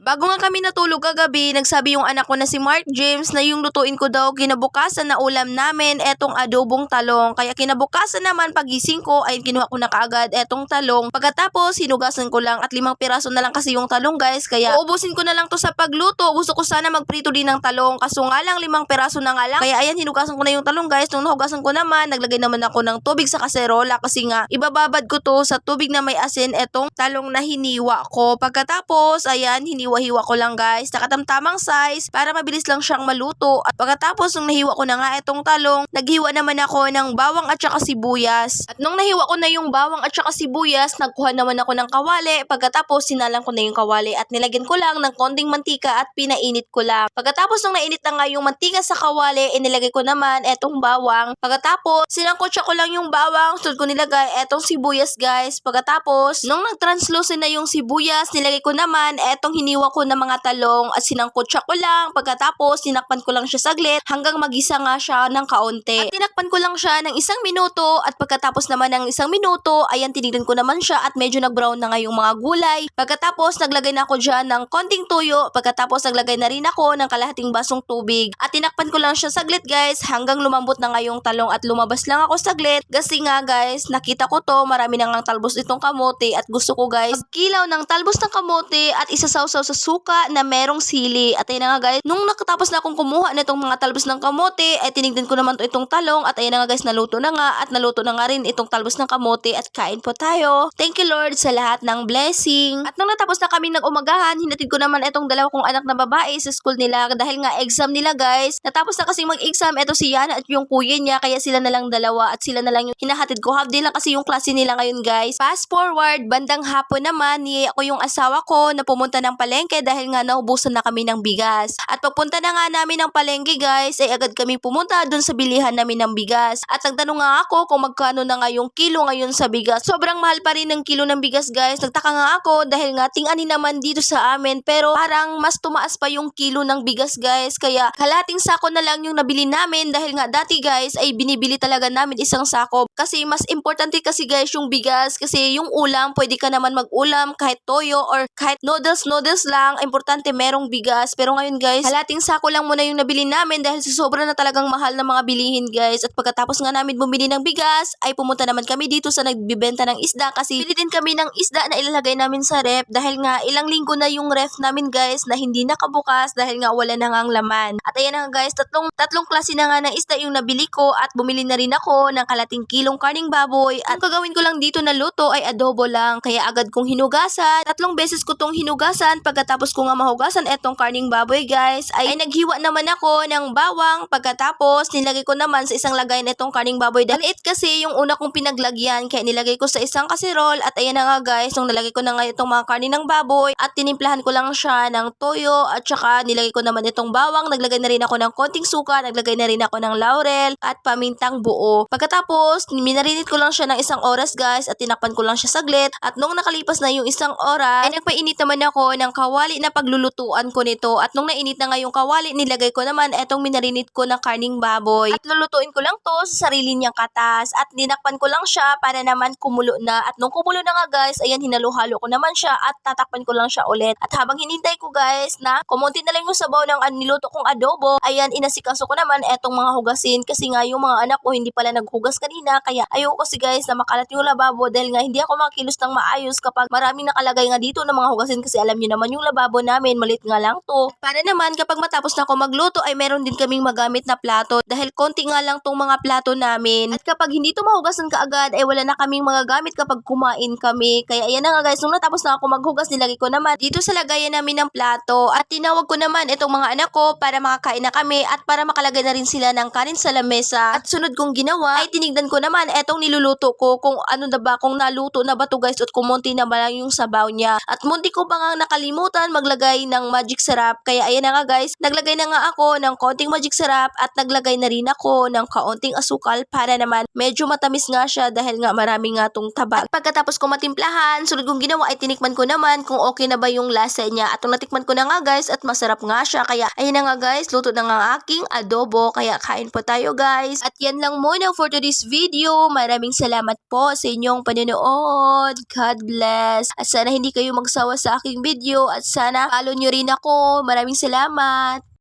Bago nga kami natulog kagabi, nagsabi yung anak ko na si Mark James na yung lutuin ko daw kinabukasan na ulam namin etong adobong talong. Kaya kinabukasan naman pagising ko ay kinuha ko na kaagad etong talong. Pagkatapos hinugasan ko lang at 5 piraso na lang kasi yung talong guys. Kaya uubusin ko na lang to sa pagluto. Gusto ko sana magprito din ng talong kaso nga lang 5 piraso na nga lang. Kaya ayan, hinugasan ko na yung talong guys. Nung nahugasan ko naman, naglagay naman ako ng tubig sa kaserola kasi nga ibababad ko to sa tubig na may asin etong talong na hiniwa ko. Pagkatapos ayan, hiniwa-hiwa ko lang guys, nakatamtamang size para mabilis lang siyang maluto. At pagkatapos nung nahiwa ko na nga etong talong, naghiwa naman ako ng bawang at saka sibuyas. At nung nahiwa ko na yung bawang at saka sibuyas, nagkuha naman ako ng kawali. Pagkatapos sinalang ko na yung kawali at nilagyan ko lang ng konting mantika at pinainit ko lang. Pagkatapos nung nainit na nga yung mantika sa kawali, inilagay ko naman etong bawang. Pagkatapos sinangkotsa ko lang yung bawang, sunod ko nilagay etong sibuyas guys. Pagkatapos nung nag-translucent na yung sibuyas, nilagay ko naman etong hiniwa ko na mga talong at sinangkotsa ko lang. Pagkatapos tinakpan ko lang siya saglit hanggang magisa nga siya ng kaunti. At tinakpan ko lang siya ng 1 minuto at pagkatapos naman ng 1 minuto, ayan, tinignan ko naman siya at medyo nag-brown na nga yung mga gulay. Pagkatapos naglagay na ako dyan ng konting tuyo. Pagkatapos naglagay na rin ako ng kalahating basong tubig at tinakpan ko lang siya saglit guys hanggang lumambot na nga yung talong at lumabas lang ako saglit kasi nga guys, nakita ko to marami na ngang talbos itong kamote at gusto ko guys magkilaw ng talbos ng kamote at isasawsaw sa suka na merong sili. At ayun na nga guys, nung nakatapos na akong kumuha na itong mga talbos ng kamote ay tinignan ko naman itong talong at ayun na nga guys, naluto na nga at naluto na nga rin itong talbos ng kamote at kain po tayo. Thank you Lord sa lahat ng blessing. At nung natapos na kami nag-umagahan, hinatid ko naman itong dalawa kong anak na babae sa school nila dahil nga exam nila guys. Natapos na kasi mag-exam, eto si Yana at yung kuya niya, kaya sila na lang dalawa at sila na lang yung hinahatid ko. Half day lang kasi yung klase nila ngayon guys. Fast forward, bandang hapon naman, ako yung asawa ko na pumunta ng palengke dahil nga naubusan na kami ng bigas. At pagpunta na nga namin ng palengke guys, ay agad kami pumunta dun sa bilihan namin ng bigas. At nagtanong nga ako kung magkano na nga yung kilo ngayon sa bigas. Sobrang mahal pa rin ng kilo ng bigas guys. Nagtaka nga ako dahil nga ting-ani naman dito sa amin pero parang mas tumaas pa yung kilo ng bigas guys. Kaya kalating sako na lang yung nabili namin dahil nga dati guys ay binibili talaga namin isang sako. Kasi mas importante kasi guys yung bigas kasi yung ulam, pwede ka naman mag-ulam kahit toyo or kahit noodles lang. Importante merong bigas. Pero ngayon guys, kalating sako lang muna yung nabili namin dahil sa sobra na talagang mahal na mga bilihin guys. At pagkatapos nga namin bumili ng bigas, ay pumunta naman kami dito sa nagbibenta ng isda kasi bili din kami ng isda na ilalagay namin sa ref dahil nga ilang linggo na yung ref namin guys na hindi nakabukas dahil nga wala na ngang laman. At ayan na nga guys, tatlong klase na nga ng isda yung nabili ko at bumili na rin ako ng kalating kilong karning baboy. At ang gagawin ko lang dito na luto ay adobo lang kaya agad kong hinugasan. 3 beses ko tong hinugasan. Pagkatapos ko nga mahugasan etong karning baboy guys ay naghiwa naman ako ng bawang. Pagkatapos nilagay ko naman sa isang lagay na itong karning baboy. Maliit kasi yung una kong pinaglagyan kaya nilagay ko sa isang kaserol. At ayan na nga guys, nung nalagay ko na nga itong mga karning ng baboy at tinimplahan ko lang siya ng toyo at saka nilagay ko naman itong bawang. Naglagay na rin ako ng konting suka, naglagay na rin ako ng laurel at pamintang buo. Pagkatapos minarinate ko lang siya ng 1 oras guys at tinakpan ko lang siya saglit. At nung nakalipas na yung 1 oras ay nagpainit naman ako ng kawali na paglulutuan ko nito. At nung nainit na nga yung kawali, nilagay ko naman etong minarinate ko ng karning baboy. At lulutuin ko lang to sa sarili niyang katas at dinakpan ko lang siya para naman kumulo na. At nung kumulo na nga guys, ayan, hinalo-halo ko naman siya at tatakpan ko lang siya ulit. At habang hinintay ko guys na kumunti na lang yung sabaw ng niluto kong adobo, ayan, inasikaso ko naman etong mga hugasin kasi nga yung mga anak ko hindi pala naghugas kanina kaya ayoko kasi guys na makalat yung lababo dahil nga hindi ako makilos ng maayos kapag maraming nakalagay nga dito ng mga hugasin kasi alam niyo naman yung lababo namin, maliit nga lang to. Para naman kapag matapos na ako magluto ay meron din kaming magamit na plato dahil konti nga lang tong mga plato namin. At kapag hindi to mahugasan kaagad ay wala na kaming magagamit kapag kumain kami. Kaya ayan na nga guys, nung natapos na ako maghugas, nilagay ko naman dito sa lagayan namin ng plato at tinawag ko naman itong mga anak ko para makakain na kami at para makalagay na rin sila ng kanin sa lamesa. At sunod kong ginawa ay tinignan ko naman etong niluluto ko kung ano na ba, kung naluto na ba to guys at kumunti na ba lang yung sabaw niya. At munti ko pa nga nakalimutan maglagay ng magic syrup. Kaya ayan na nga guys, naglagay na nga ako ng konting magic syrup at naglagay na rin ako ng kaunting asukal para naman medyo matamis nga siya dahil nga marami nga tong taba. At pagkatapos ko matimplahan, sunod kong ginawa ay tinikman ko naman kung okay na ba yung lasa niya. At natikman ko na nga guys at masarap nga siya. Kaya ayun na nga guys, luto na nga aking adobo. Kaya kain po tayo guys. At yan lang muna for today's video. Maraming salamat po sa inyong panonood. God bless. At sana hindi kayo magsawa sa aking video at at sana follow nyo rin ako. Maraming salamat!